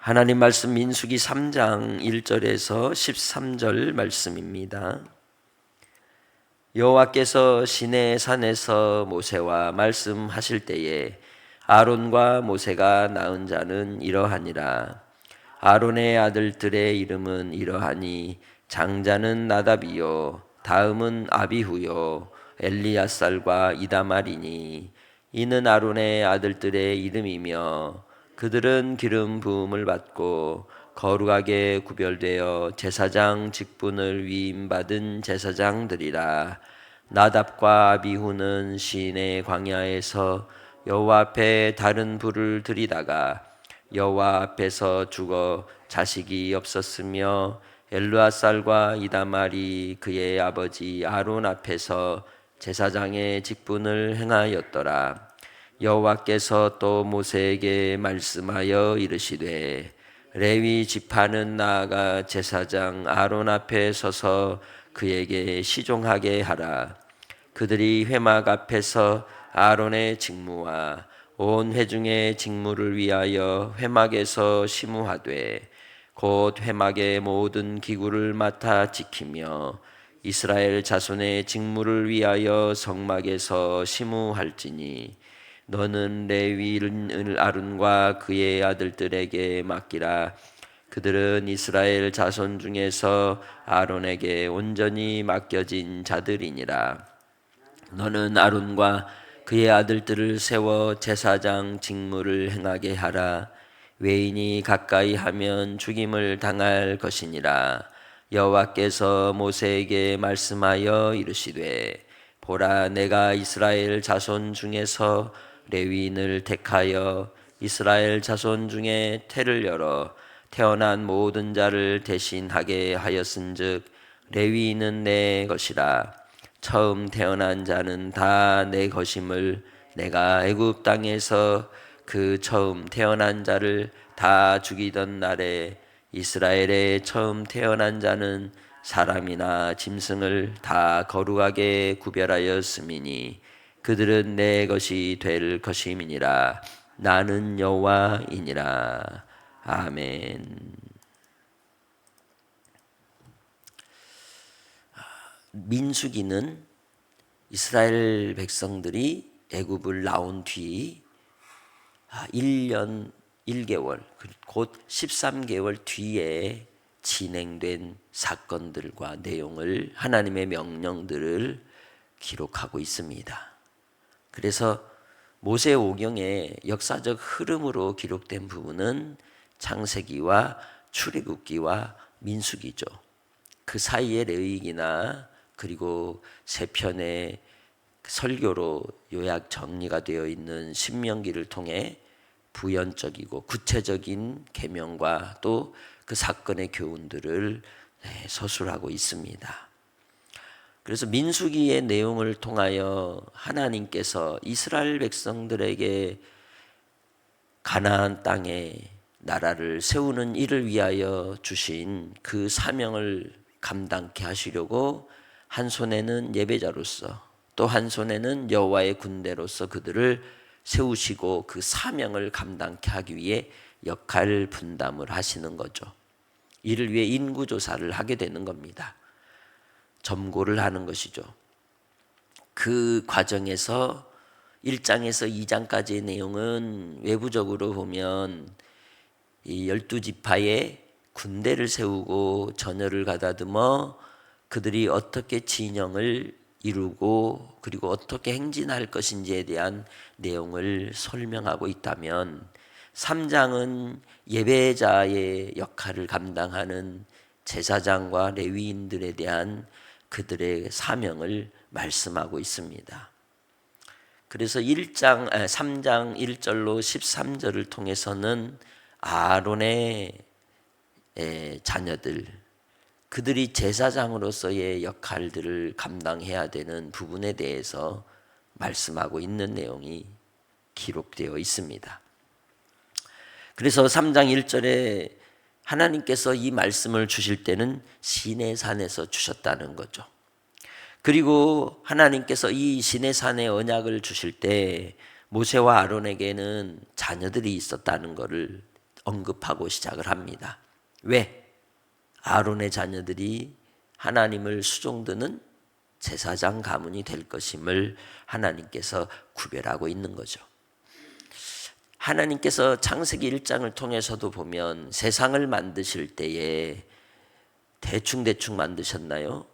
하나님 말씀 민수기 3장 1절에서 13절 말씀입니다. 여호와께서 시내 산에서 모세와 말씀하실 때에 아론과 모세가 낳은 자는 이러하니라. 아론의 아들들의 이름은 이러하니 장자는 나답이요 다음은 아비후요 엘리야살과 이다말이니 이는 아론의 아들들의 이름이며 그들은 기름 부음을 받고 거룩하게 구별되어 제사장 직분을 위임받은 제사장들이라. 나답과 아비후는 시내 광야에서 여호와 앞에 다른 불을 들이다가 여호와 앞에서 죽어 자식이 없었으며 엘르아살과 이다말이 그의 아버지 아론 앞에서 제사장의 직분을 행하였더라. 여호와께서 또 모세에게 말씀하여 이르시되 레위 지파는 나아가 제사장 아론 앞에 서서 그에게 시종하게 하라. 그들이 회막 앞에서 아론의 직무와 온 회중의 직무를 위하여 회막에서 심우하되 곧 회막의 모든 기구를 맡아 지키며 이스라엘 자손의 직무를 위하여 성막에서 심우할지니 너는 레위 아론과 그의 아들들에게 맡기라. 그들은 이스라엘 자손 중에서 아론에게 온전히 맡겨진 자들이니라. 너는 아론과 그의 아들들을 세워 제사장 직무를 행하게 하라. 외인이 가까이 하면 죽임을 당할 것이니라. 여호와께서 모세에게 말씀하여 이르시되 보라, 내가 이스라엘 자손 중에서 레위인을 택하여 이스라엘 자손 중에 태를 열어 태어난 모든 자를 대신하게 하였은즉 레위인은 내 것이라. 처음 태어난 자는 다 내 것임을 내가 애굽 땅에서 그 처음 태어난 자를 다 죽이던 날에 이스라엘의 처음 태어난 자는 사람이나 짐승을 다 거룩하게 구별하였음이니 그들은 내 것이 될 것임이니라. 나는 여호와이니라. 아멘. 민수기는 이스라엘 백성들이 애굽을 나온 뒤 1년 1개월 곧 13개월 뒤에 진행된 사건들과 내용을, 하나님의 명령들을 기록하고 있습니다. 그래서 모세오경의 역사적 흐름으로 기록된 부분은 창세기와 출애굽기와 민수기죠. 그 사이의 레위기나 그리고 세 편의 설교로 요약 정리가 되어 있는 신명기를 통해 부연적이고 구체적인 계명과 또 그 사건의 교훈들을 서술하고 있습니다. 그래서 민수기의 내용을 통하여 하나님께서 이스라엘 백성들에게 가나안 땅에 나라를 세우는 일을 위하여 주신 그 사명을 감당케 하시려고 한 손에는 예배자로서 또 한 손에는 여호와의 군대로서 그들을 세우시고 그 사명을 감당케 하기 위해 역할 분담을 하시는 거죠. 이를 위해 인구조사를 하게 되는 겁니다. 점고를 하는 것이죠. 그 과정에서 1장에서 2장까지의 내용은 외부적으로 보면 이 12지파의 군대를 세우고 전열을 가다듬어 그들이 어떻게 진영을 이루고 그리고 어떻게 행진할 것인지에 대한 내용을 설명하고 있다면 3장은 예배자의 역할을 감당하는 제사장과 레위인들에 대한 그들의 사명을 말씀하고 있습니다. 그래서 3장 1절로 13절을 통해서는 아론의 자녀들, 그들이 제사장으로서의 역할들을 감당해야 되는 부분에 대해서 말씀하고 있는 내용이 기록되어 있습니다. 그래서 3장 1절에 하나님께서 이 말씀을 주실 때는 시내산에서 주셨다는 거죠. 그리고 하나님께서 이 시내산의 언약을 주실 때 모세와 아론에게는 자녀들이 있었다는 것을 언급하고 시작을 합니다. 왜? 아론의 자녀들이 하나님을 수종드는 제사장 가문이 될 것임을 하나님께서 구별하고 있는 거죠. 하나님께서 창세기 1장을 통해서도 보면 세상을 만드실 때에 대충 만드셨나요?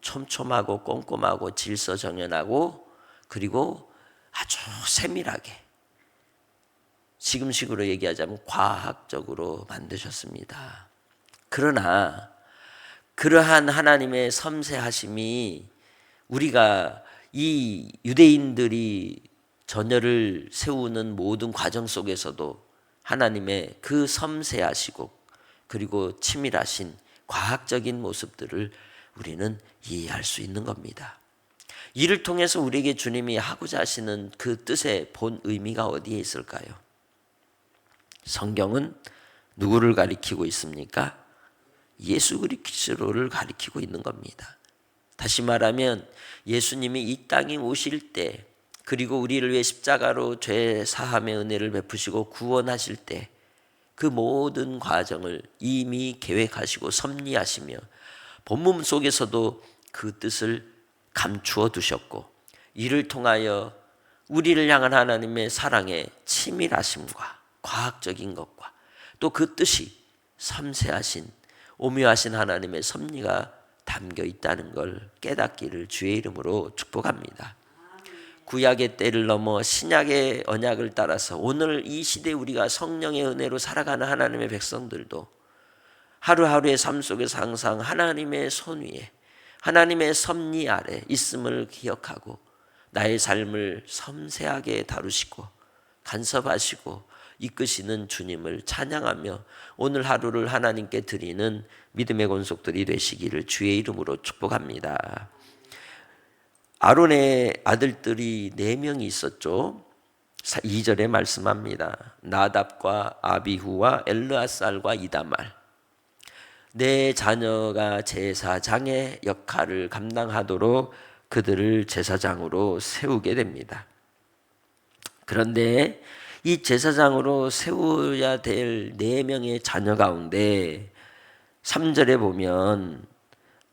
촘촘하고 꼼꼼하고 질서정연하고 그리고 아주 세밀하게, 지금식으로 얘기하자면 과학적으로 만드셨습니다. 그러나 그러한 하나님의 섬세하심이 우리가 이 유대인들이 전열을 세우는 모든 과정 속에서도 하나님의 그 섬세하시고 그리고 치밀하신 과학적인 모습들을 우리는 이해할 수 있는 겁니다. 이를 통해서 우리에게 주님이 하고자 하시는 그 뜻의 본 의미가 어디에 있을까요? 성경은 누구를 가리키고 있습니까? 예수 그리스도를 가리키고 있는 겁니다. 다시 말하면 예수님이 이 땅에 오실 때, 그리고 우리를 위해 십자가로 죄 사함의 은혜를 베푸시고 구원하실 때 그 모든 과정을 이미 계획하시고 섭리하시며 본문 속에서도 그 뜻을 감추어 두셨고, 이를 통하여 우리를 향한 하나님의 사랑의 치밀하심과 과학적인 것과 또 그 뜻이 섬세하신 오묘하신 하나님의 섭리가 담겨 있다는 걸 깨닫기를 주의 이름으로 축복합니다. 구약의 때를 넘어 신약의 언약을 따라서 오늘 이 시대에 우리가 성령의 은혜로 살아가는 하나님의 백성들도 하루하루의 삶 속에서 항상 하나님의 손 위에 하나님의 섭리 아래 있음을 기억하고 나의 삶을 섬세하게 다루시고 간섭하시고 이끄시는 주님을 찬양하며 오늘 하루를 하나님께 드리는 믿음의 권속들이 되시기를 주의 이름으로 축복합니다. 아론의 아들들이 4명이 있었죠. 2절에 말씀합니다. 나답과 아비후와 엘르아살과 이다말. 4 자녀가 제사장의 역할을 감당하도록 그들을 제사장으로 세우게 됩니다. 그런데 이 제사장으로 세워야 될 4명의 자녀 가운데 3절에 보면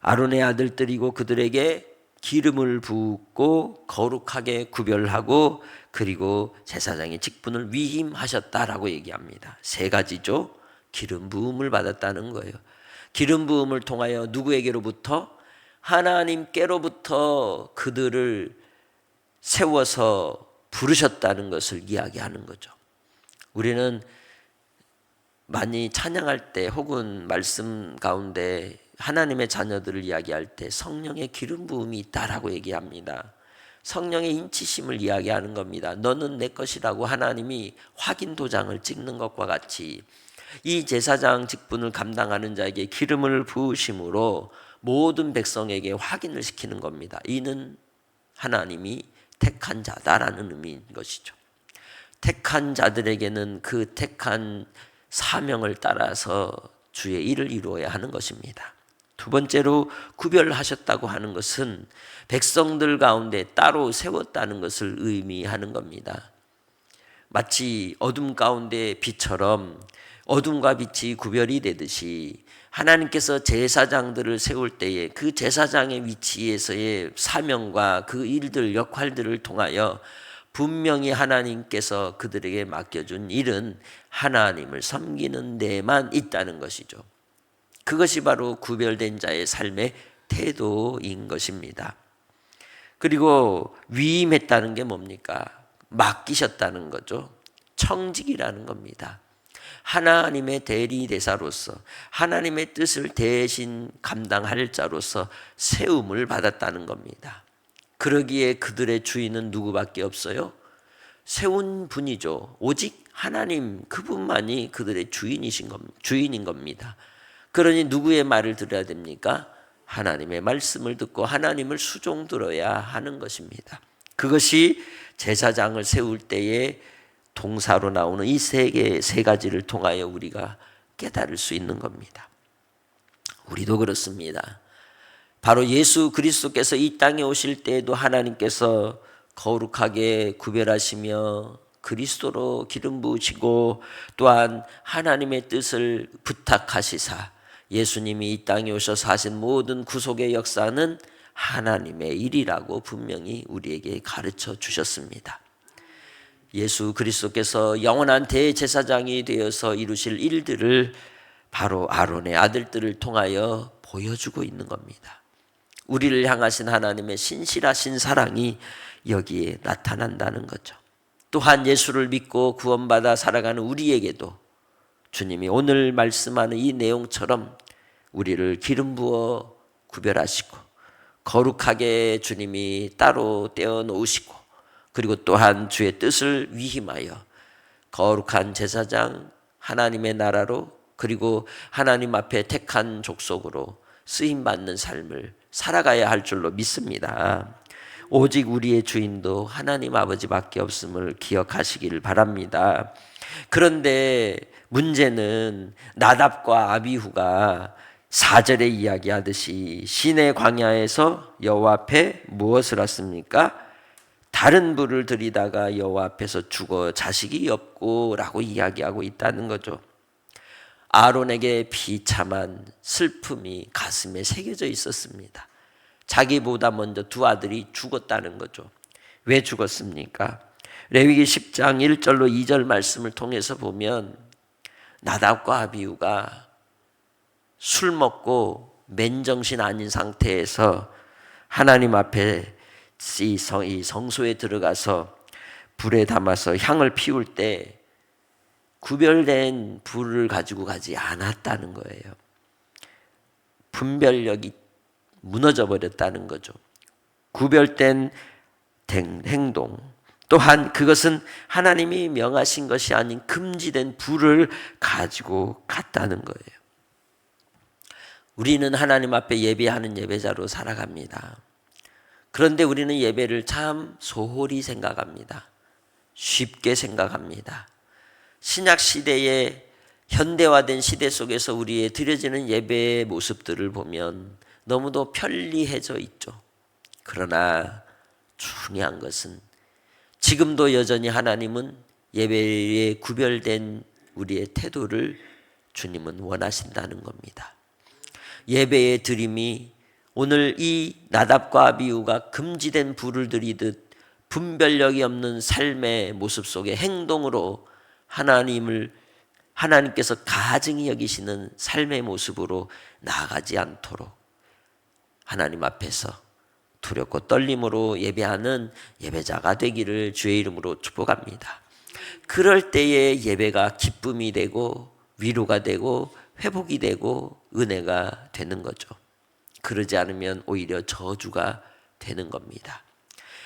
아론의 아들들이고 그들에게 기름을 붓고 거룩하게 구별하고 그리고 제사장의 직분을 위임하셨다라고 얘기합니다. 3가지죠. 기름 부음을 받았다는 거예요. 기름 부음을 통하여 누구에게로부터? 하나님께로부터 그들을 세워서 부르셨다는 것을 이야기하는 거죠. 우리는 많이 찬양할 때 혹은 말씀 가운데 하나님의 자녀들을 이야기할 때 성령의 기름 부음이 있다라고 얘기합니다. 성령의 인치심을 이야기하는 겁니다. 너는 내 것이라고 하나님이 확인 도장을 찍는 것과 같이 이 제사장 직분을 감당하는 자에게 기름을 부으심으로 모든 백성에게 확인을 시키는 겁니다. 이는 하나님이 택한 자다라는 의미인 것이죠. 택한 자들에게는 그 택한 사명을 따라서 주의 일을 이루어야 하는 것입니다. 2번째로 구별하셨다고 하는 것은 백성들 가운데 따로 세웠다는 것을 의미하는 겁니다. 마치 어둠 가운데 빛처럼 어둠과 빛이 구별이 되듯이 하나님께서 제사장들을 세울 때에 그 제사장의 위치에서의 사명과 그 일들, 역할들을 통하여 분명히 하나님께서 그들에게 맡겨준 일은 하나님을 섬기는 데만 있다는 것이죠. 그것이 바로 구별된 자의 삶의 태도인 것입니다. 그리고 위임했다는 게 뭡니까? 맡기셨다는 거죠. 청직이라는 겁니다. 하나님의 대리대사로서 하나님의 뜻을 대신 감당할 자로서 세움을 받았다는 겁니다. 그러기에 그들의 주인은 누구밖에 없어요? 세운 분이죠. 오직 하나님 그분만이 그들의 주인인 겁니다. 그러니 누구의 말을 들어야 됩니까? 하나님의 말씀을 듣고 하나님을 수종 들어야 하는 것입니다. 그것이 제사장을 세울 때에 동사로 나오는 이 3가지를 통하여 우리가 깨달을 수 있는 겁니다. 우리도 그렇습니다. 바로 예수 그리스도께서 이 땅에 오실 때에도 하나님께서 거룩하게 구별하시며 그리스도로 기름 부으시고 또한 하나님의 뜻을 부탁하시사 예수님이 이 땅에 오셔서 하신 모든 구속의 역사는 하나님의 일이라고 분명히 우리에게 가르쳐 주셨습니다. 예수 그리스도께서 영원한 대제사장이 되어서 이루실 일들을 바로 아론의 아들들을 통하여 보여주고 있는 겁니다. 우리를 향하신 하나님의 신실하신 사랑이 여기에 나타난다는 거죠. 또한 예수를 믿고 구원받아 살아가는 우리에게도 주님이 오늘 말씀하는 이 내용처럼 우리를 기름 부어 구별하시고 거룩하게 주님이 따로 떼어 놓으시고 그리고 또한 주의 뜻을 위임하여 거룩한 제사장 하나님의 나라로 그리고 하나님 앞에 택한 족속으로 쓰임받는 삶을 살아가야 할 줄로 믿습니다. 오직 우리의 주인도 하나님 아버지밖에 없음을 기억하시길 바랍니다. 그런데 문제는 나답과 아비후가 4절에 이야기하듯이 시내 광야에서 여호와 앞에 무엇을 했습니까? 다른 불을 들이다가 여호와 앞에서 죽어 자식이 없고 라고 이야기하고 있다는 거죠. 아론에게 비참한 슬픔이 가슴에 새겨져 있었습니다. 자기보다 먼저 두 아들이 죽었다는 거죠. 왜 죽었습니까? 레위기 10장 1절로 2절 말씀을 통해서 보면 나답과 아비후가 술 먹고 맨정신 아닌 상태에서 하나님 앞에 이 성소에 들어가서 불에 담아서 향을 피울 때 구별된 불을 가지고 가지 않았다는 거예요. 분별력이 무너져 버렸다는 거죠. 구별된 행동, 또한 그것은 하나님이 명하신 것이 아닌 금지된 불을 가지고 갔다는 거예요. 우리는 하나님 앞에 예배하는 예배자로 살아갑니다. 그런데 우리는 예배를 참 소홀히 생각합니다. 쉽게 생각합니다. 신약 시대의 현대화된 시대 속에서 우리의 드려지는 예배의 모습들을 보면 너무도 편리해져 있죠. 그러나 중요한 것은 지금도 여전히 하나님은 예배에 구별된 우리의 태도를 주님은 원하신다는 겁니다. 예배의 드림이 오늘 이 나답과 아비후가 금지된 불을 들이듯 분별력이 없는 삶의 모습 속에 행동으로 하나님께서 가증히 여기시는 삶의 모습으로 나아가지 않도록 하나님 앞에서 두렵고 떨림으로 예배하는 예배자가 되기를 주의 이름으로 축복합니다. 그럴 때에 예배가 기쁨이 되고 위로가 되고 회복이 되고 은혜가 되는 거죠. 그러지 않으면 오히려 저주가 되는 겁니다.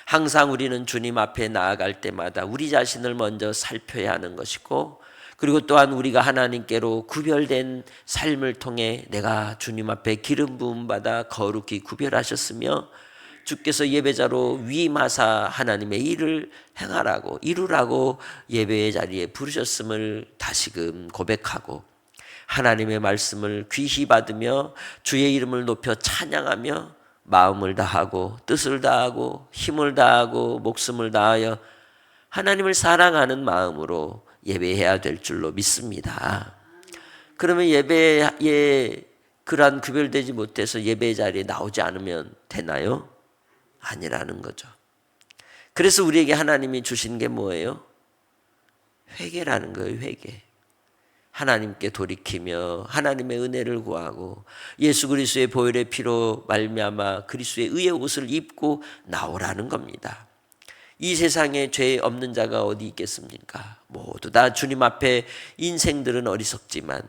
항상 우리는 주님 앞에 나아갈 때마다 우리 자신을 먼저 살펴야 하는 것이고 그리고 또한 우리가 하나님께로 구별된 삶을 통해 내가 주님 앞에 기름 부음 받아 거룩히 구별하셨으며 주께서 예배자로 위임하사 하나님의 일을 행하라고 이루라고 예배의 자리에 부르셨음을 다시금 고백하고 하나님의 말씀을 귀히 받으며 주의 이름을 높여 찬양하며 마음을 다하고 뜻을 다하고 힘을 다하고 목숨을 다하여 하나님을 사랑하는 마음으로 예배해야 될 줄로 믿습니다. 그러면 예배에 그러한 구별되지 못해서 예배 자리에 나오지 않으면 되나요? 아니라는 거죠. 그래서 우리에게 하나님이 주신 게 뭐예요? 회개라는 거예요. 회개. 하나님께 돌이키며 하나님의 은혜를 구하고 예수 그리스도의 보혈의 피로 말미암아 그리스도의 의의 옷을 입고 나오라는 겁니다. 이 세상에 죄 없는 자가 어디 있겠습니까? 모두 다 주님 앞에 인생들은 어리석지만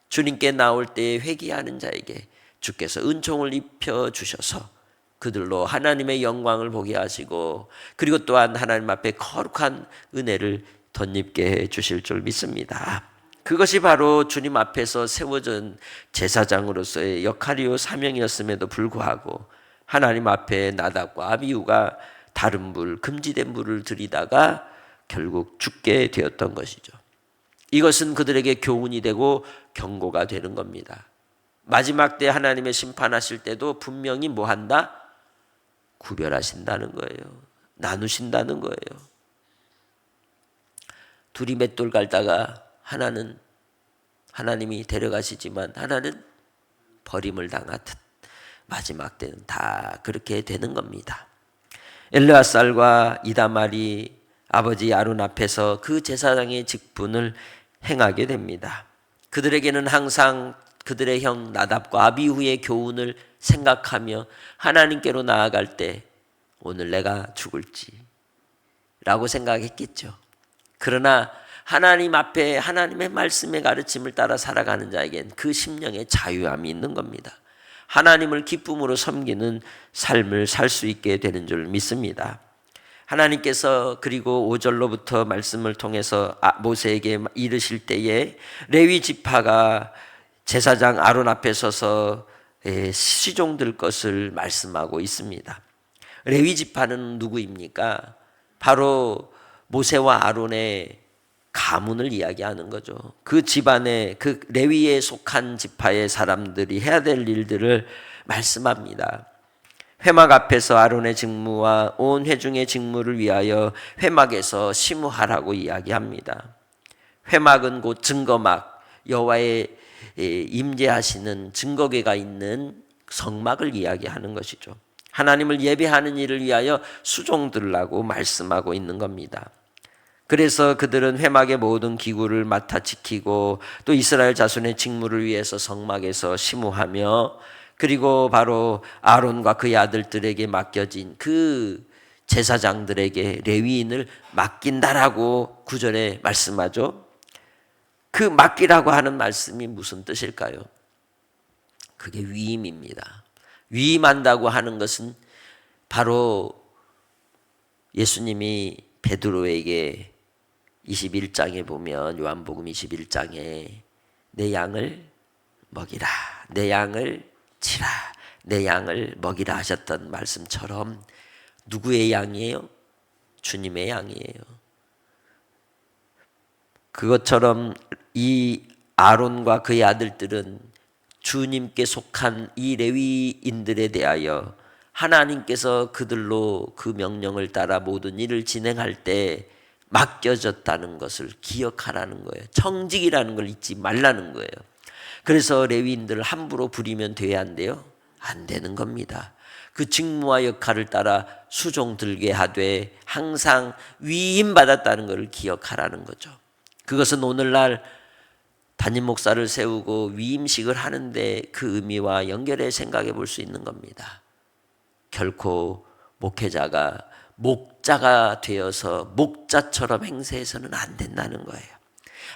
주님께 나올 때에 회개하는 자에게 주께서 은총을 입혀 주셔서 그들로 하나님의 영광을 보게 하시고 그리고 또한 하나님 앞에 거룩한 은혜를 덧입게 해 주실 줄 믿습니다. 그것이 바로 주님 앞에서 세워진 제사장으로서의 역할이요 사명이었음에도 불구하고 하나님 앞에 나답과 아비후가 다른 불, 금지된 불을 들이다가 결국 죽게 되었던 것이죠. 이것은 그들에게 교훈이 되고 경고가 되는 겁니다. 마지막 때 하나님의 심판하실 때도 분명히 뭐 한다? 구별하신다는 거예요. 나누신다는 거예요. 둘이 맷돌 갈다가 하나는 하나님이 데려가시지만 하나는 버림을 당하듯 마지막 때는 다 그렇게 되는 겁니다. 엘르아살과 이다말이 아버지 아론 앞에서 그 제사장의 직분을 행하게 됩니다. 그들에게는 항상 그들의 형 나답과 아비후의 교훈을 생각하며 하나님께로 나아갈 때 오늘 내가 죽을지 라고 생각했겠죠. 그러나 하나님 앞에 하나님의 말씀의 가르침을 따라 살아가는 자에겐 그 심령의 자유함이 있는 겁니다. 하나님을 기쁨으로 섬기는 삶을 살 수 있게 되는 줄 믿습니다. 하나님께서 그리고 5절로부터 말씀을 통해서 모세에게 이르실 때에 레위 지파가 제사장 아론 앞에 서서 시종들 것을 말씀하고 있습니다. 레위 지파는 누구입니까? 바로 모세와 아론의 가문을 이야기하는 거죠. 그 집안의 그 레위에 속한 지파의 사람들이 해야 될 일들을 말씀합니다. 회막 앞에서 아론의 직무와 온 회중의 직무를 위하여 회막에서 심우하라고 이야기합니다. 회막은 곧 증거막, 여호와의 임재하시는 증거궤가 있는 성막을 이야기하는 것이죠. 하나님을 예배하는 일을 위하여 수종들라고 말씀하고 있는 겁니다. 그래서 그들은 회막의 모든 기구를 맡아 지키고 또 이스라엘 자손의 직무를 위해서 성막에서 심우하며 그리고 바로 아론과 그의 아들들에게 맡겨진 그 제사장들에게 레위인을 맡긴다라고 9절에 말씀하죠. 그 맡기라고 하는 말씀이 무슨 뜻일까요? 그게 위임입니다. 위임한다고 하는 것은 바로 예수님이 베드로에게 21장에 보면 요한복음 21장에 내 양을 먹이라, 내 양을 치라, 내 양을 먹이라 하셨던 말씀처럼 누구의 양이에요? 주님의 양이에요. 그것처럼 이 아론과 그의 아들들은 주님께 속한 이 레위인들에 대하여 하나님께서 그들로 그 명령을 따라 모든 일을 진행할 때 맡겨졌다는 것을 기억하라는 거예요. 청직이라는 걸 잊지 말라는 거예요. 그래서 레위인들을 함부로 부리면 돼야 한대요? 안 되는 겁니다. 그 직무와 역할을 따라 수종들게 하되 항상 위임받았다는 것을 기억하라는 거죠. 그것은 오늘날 담임 목사를 세우고 위임식을 하는데 그 의미와 연결해 생각해 볼 수 있는 겁니다. 결코 목회자가 목자가 되어서 목자처럼 행세해서는 안 된다는 거예요.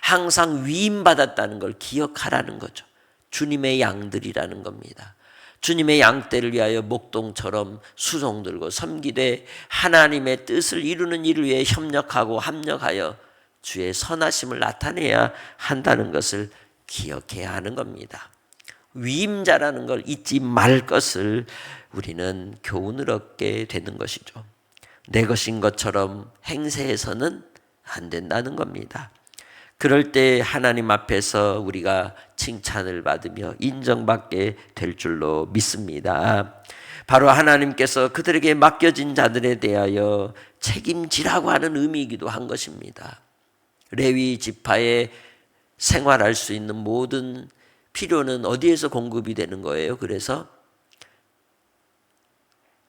항상 위임받았다는 걸 기억하라는 거죠. 주님의 양들이라는 겁니다. 주님의 양떼를 위하여 목동처럼 수종들고 섬기되 하나님의 뜻을 이루는 일을 위해 협력하고 합력하여 주의 선하심을 나타내야 한다는 것을 기억해야 하는 겁니다. 위임자라는 걸 잊지 말 것을 우리는 교훈을 얻게 되는 것이죠. 내 것인 것처럼 행세해서는 안 된다는 겁니다. 그럴 때 하나님 앞에서 우리가 칭찬을 받으며 인정받게 될 줄로 믿습니다. 바로 하나님께서 그들에게 맡겨진 자들에 대하여 책임지라고 하는 의미이기도 한 것입니다. 레위 지파에 생활할 수 있는 모든 필요는 어디에서 공급이 되는 거예요? 그래서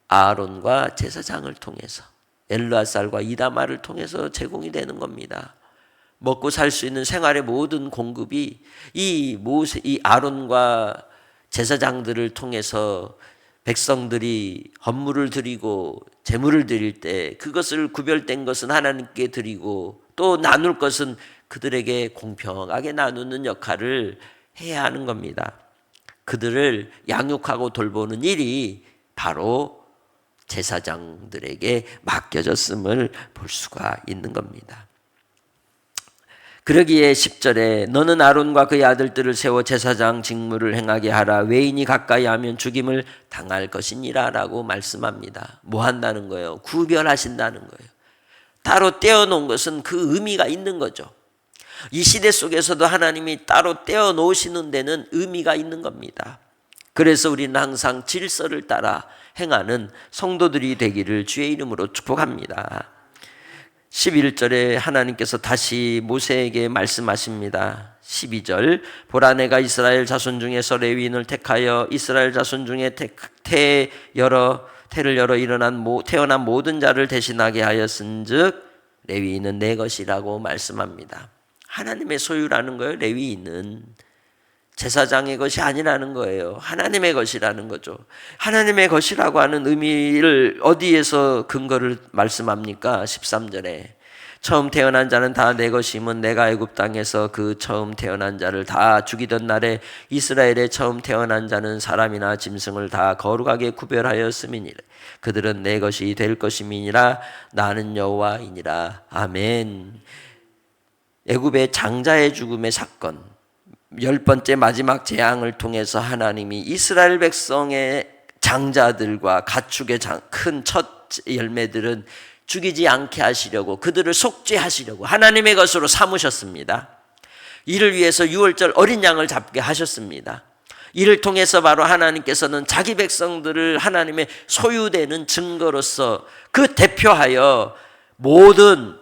아론과 제사장을 통해서 엘르아살과 이다말을 통해서 제공이 되는 겁니다. 먹고 살 수 있는 생활의 모든 공급이 이 아론과 제사장들을 통해서 백성들이 헌물을 드리고 제물을 드릴 때 그것을 구별된 것은 하나님께 드리고 또 나눌 것은 그들에게 공평하게 나누는 역할을 해야 하는 겁니다. 그들을 양육하고 돌보는 일이 바로 제사장들에게 맡겨졌음을 볼 수가 있는 겁니다. 그러기에 10절에 너는 아론과 그의 아들들을 세워 제사장 직무를 행하게 하라. 외인이 가까이 하면 죽임을 당할 것이니라 라고 말씀합니다. 뭐 한다는 거예요? 구별하신다는 거예요. 따로 떼어놓은 것은 그 의미가 있는 거죠. 이 시대 속에서도 하나님이 따로 떼어놓으시는 데는 의미가 있는 겁니다. 그래서 우리는 항상 질서를 따라 행하는 성도들이 되기를 주의 이름으로 축복합니다. 11절에 하나님께서 다시 모세에게 말씀하십니다. 12절, 보라 내가 이스라엘 자손 중에서 레위인을 택하여 이스라엘 자손 중에 태를 열어 태어난 모든 자를 대신하게 하였은즉 레위인은 내 것이라고 말씀합니다. 하나님의 소유라는 거예요. 레위인은 제사장의 것이 아니라는 거예요. 하나님의 것이라는 거죠. 하나님의 것이라고 하는 의미를 어디에서 근거를 말씀합니까? 13절에 처음 태어난 자는 다 내 것임은 내가 애굽 땅에서 그 처음 태어난 자를 다 죽이던 날에 이스라엘의 처음 태어난 자는 사람이나 짐승을 다 거룩하게 구별하였음이니라. 그들은 내 것이 될 것임이니라. 나는 여호와이니라. 아멘. 애굽의 장자의 죽음의 사건, 10번째 마지막 재앙을 통해서 하나님이 이스라엘 백성의 장자들과 가축의 큰 첫 열매들은 죽이지 않게 하시려고, 그들을 속죄하시려고 하나님의 것으로 삼으셨습니다. 이를 위해서 유월절 어린 양을 잡게 하셨습니다. 이를 통해서 바로 하나님께서는 자기 백성들을 하나님의 소유되는 증거로서 그 대표하여 모든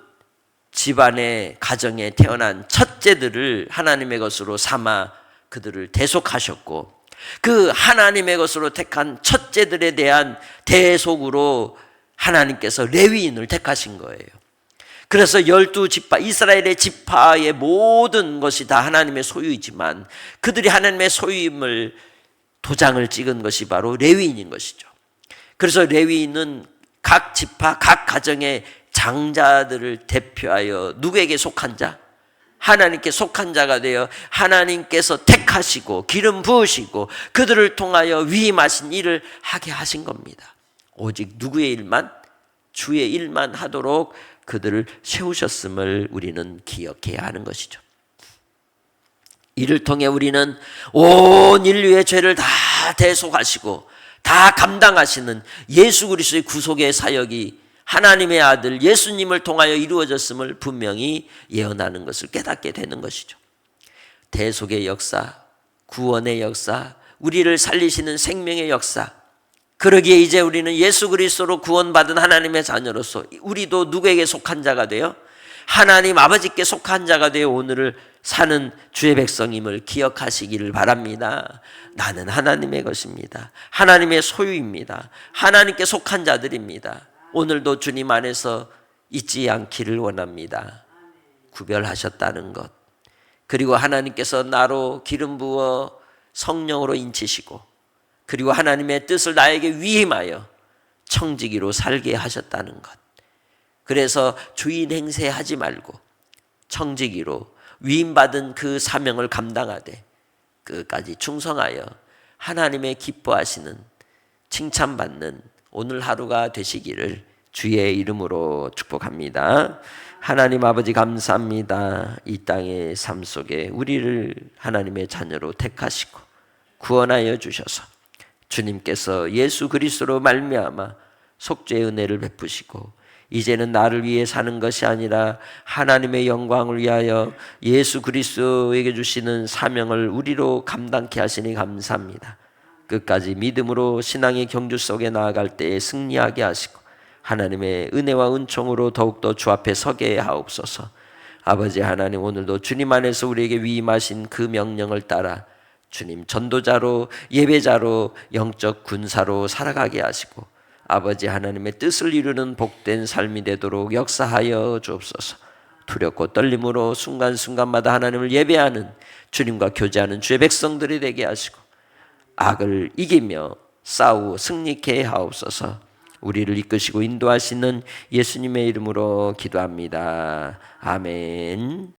집안의 가정에 태어난 첫째들을 하나님의 것으로 삼아 그들을 대속하셨고, 그 하나님의 것으로 택한 첫째들에 대한 대속으로 하나님께서 레위인을 택하신 거예요. 그래서 12지파, 이스라엘의 지파의 모든 것이 다 하나님의 소유이지만 그들이 하나님의 소유임을 도장을 찍은 것이 바로 레위인인 것이죠. 그래서 레위인은 각 지파, 각 가정의 장자들을 대표하여 누구에게 속한 자? 하나님께 속한 자가 되어 하나님께서 택하시고 기름 부으시고 그들을 통하여 위임하신 일을 하게 하신 겁니다. 오직 누구의 일만? 주의 일만 하도록 그들을 세우셨음을 우리는 기억해야 하는 것이죠. 이를 통해 우리는 온 인류의 죄를 다 대속하시고 다 감당하시는 예수 그리스도의 구속의 사역이 하나님의 아들 예수님을 통하여 이루어졌음을 분명히 예언하는 것을 깨닫게 되는 것이죠. 대속의 역사, 구원의 역사, 우리를 살리시는 생명의 역사, 그러기에 이제 우리는 예수 그리스도로 구원받은 하나님의 자녀로서 우리도 누구에게 속한 자가 되어 하나님 아버지께 속한 자가 되어 오늘을 사는 주의 백성임을 기억하시기를 바랍니다. 나는 하나님의 것입니다. 하나님의 소유입니다. 하나님께 속한 자들입니다. 오늘도 주님 안에서 잊지 않기를 원합니다. 구별하셨다는 것, 그리고 하나님께서 나로 기름 부어 성령으로 인치시고 그리고 하나님의 뜻을 나에게 위임하여 청지기로 살게 하셨다는 것. 그래서 주인 행세하지 말고 청지기로 위임받은 그 사명을 감당하되 끝까지 충성하여 하나님의 기뻐하시는 칭찬받는 오늘 하루가 되시기를 주의 이름으로 축복합니다. 하나님 아버지 감사합니다. 이 땅의 삶 속에 우리를 하나님의 자녀로 택하시고 구원하여 주셔서 주님께서 예수 그리스도로 말미암아 속죄의 은혜를 베푸시고 이제는 나를 위해 사는 것이 아니라 하나님의 영광을 위하여 예수 그리스도에게 주시는 사명을 우리로 감당케 하시니 감사합니다. 끝까지 믿음으로 신앙의 경주 속에 나아갈 때에 승리하게 하시고 하나님의 은혜와 은총으로 더욱더 주 앞에 서게 하옵소서. 아버지 하나님, 오늘도 주님 안에서 우리에게 위임하신 그 명령을 따라 주님 전도자로 예배자로 영적 군사로 살아가게 하시고 아버지 하나님의 뜻을 이루는 복된 삶이 되도록 역사하여 주옵소서. 두렵고 떨림으로 순간순간마다 하나님을 예배하는 주님과 교제하는 주의 백성들이 되게 하시고 악을 이기며 싸우고 승리케 하옵소서. 우리를 이끄시고 인도하시는 예수님의 이름으로 기도합니다. 아멘.